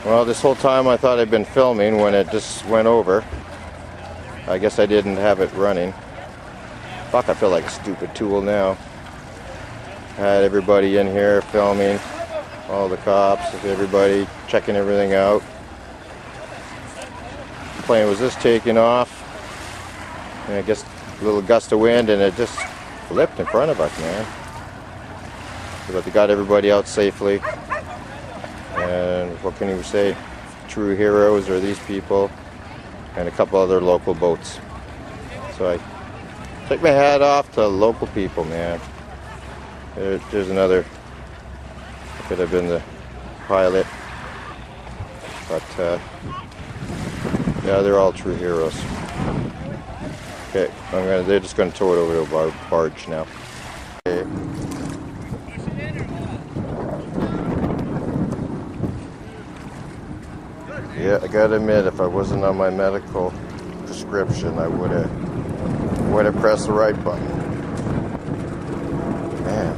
Well, this whole time I thought I'd been filming when it just went over. I guess I didn't have it running. Fuck, I feel like a stupid tool now. Had everybody in here filming, all the cops, everybody checking everything out. The plane was just taking off, and I guess a little gust of wind, and it just flipped in front of us, man. But they got everybody out safely. And what can you say? True heroes are these people, and a couple other local boats. So I take my hat off to local people, man. There's another. Could have been the pilot, but yeah, they're all true heroes. Okay, they're just gonna tow it over to a barge now. Okay. Yeah, I gotta admit, if I wasn't on my medical prescription, I would have pressed the right button. Man,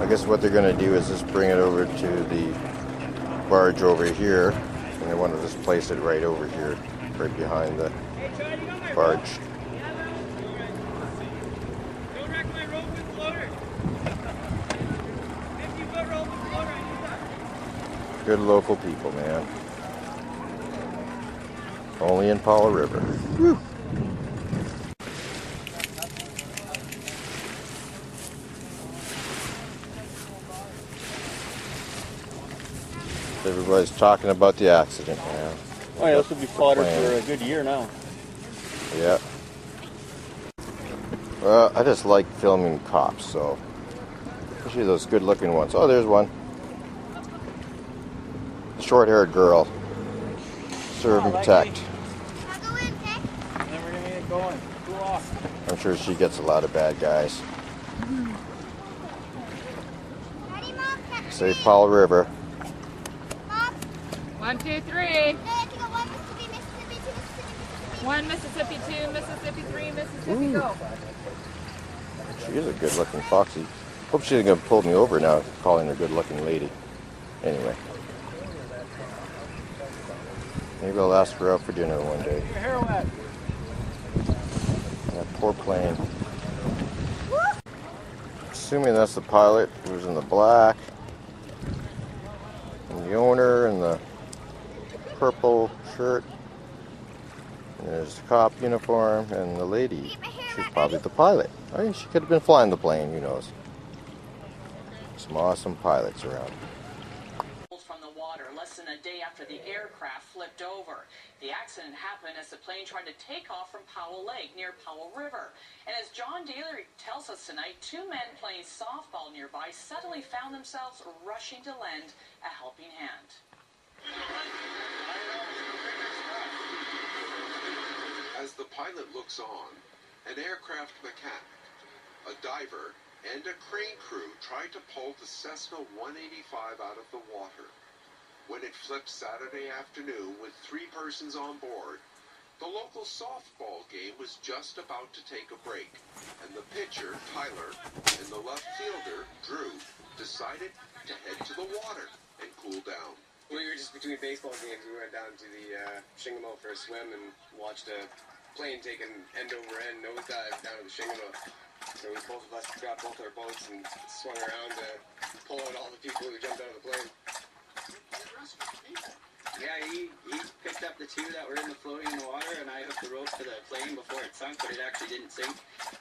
I guess what they're gonna do is just bring it over to the barge over here, and they want to just place it right over here, right behind the barge. Good local people, man. Only in Powell River. Whew. Everybody's talking about the accident, man. Oh yeah, this will be fodder for a good year now. Yeah. Well, I just like filming cops, so especially those good-looking ones. Oh, there's one. Short-haired girl. Serve and protect. I'm sure she gets a lot of bad guys. Say Powell River. 1, 2, 3. 1 Mississippi, 2 Mississippi, 3 Mississippi, go. She is a good-looking foxy. Hope she isn't gonna pull me over now, calling her a good-looking lady. Anyway. Maybe I'll ask her out for dinner one day. That poor plane. Assuming that's the pilot who's in the black, and the owner in the purple shirt, and there's the cop uniform, and the lady, she's probably the pilot. I mean, she could have been flying the plane, who knows. Some awesome pilots around. From the water less than a day after the aircraft flipped over. The accident happened as the plane tried to take off from Powell Lake near Powell River. And as John Daly tells us tonight, 2 men playing softball nearby suddenly found themselves rushing to lend a helping hand. As the pilot looks on, an aircraft mechanic, a diver, and a crane crew tried to pull the Cessna 185 out of the water. When it flipped Saturday afternoon with 3 persons on board, the local softball game was just about to take a break, and the pitcher, Tyler, and the left fielder, Drew, decided to head to the water and cool down. We were just between baseball games. We went down to the Shingamo for a swim and watched a plane take an end over end nosedive down to the Shingamo. So both of us grabbed both our boats and swung around to pull out all the people who jumped out of the plane. Yeah, he picked up the 2 that were floating in the water, and I hooked the rope to the plane before it sunk, but it actually didn't sink.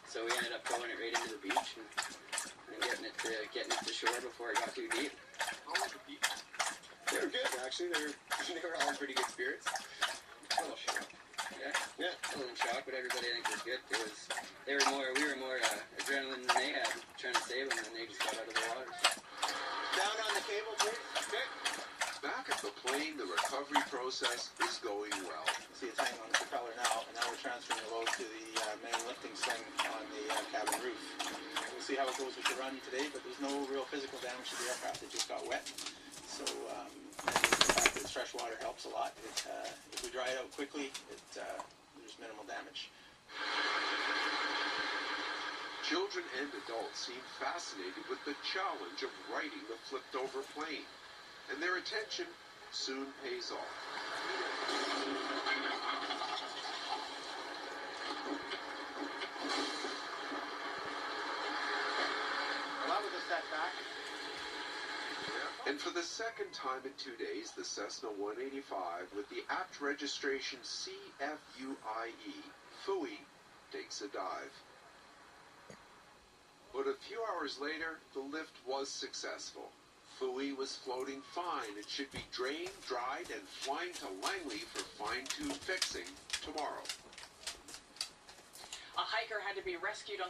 So we ended up throwing it right into the beach and getting it to shore before it got too deep. They were good, actually. They were all in pretty good spirits. A little shock. Yeah, A little in shock, but everybody I think was good. We were more adrenaline than they had, trying to save them, and they just got out of the water. Down on the cable, please. Okay. Back at the plane, the recovery process is going well. See it's hanging on the propeller now, and now we're transferring the load to the main lifting sling on the cabin roof. We'll see how it goes with the run today, but there's no real physical damage to the aircraft. It just got wet. So the fact that it's fresh water helps a lot. If we dry it out quickly, there's minimal damage. Children and adults seem fascinated with the challenge of righting the flipped-over plane. and their attention soon pays off. Well, that was a setback. And for the second time in 2 days, the Cessna 185 with the apt registration CFUIE, FUI, takes a dive. But a few hours later, the lift was successful. FUI was floating fine and should be drained, dried, and flying to Langley for fine-tuned fixing tomorrow. A hiker had to be rescued on the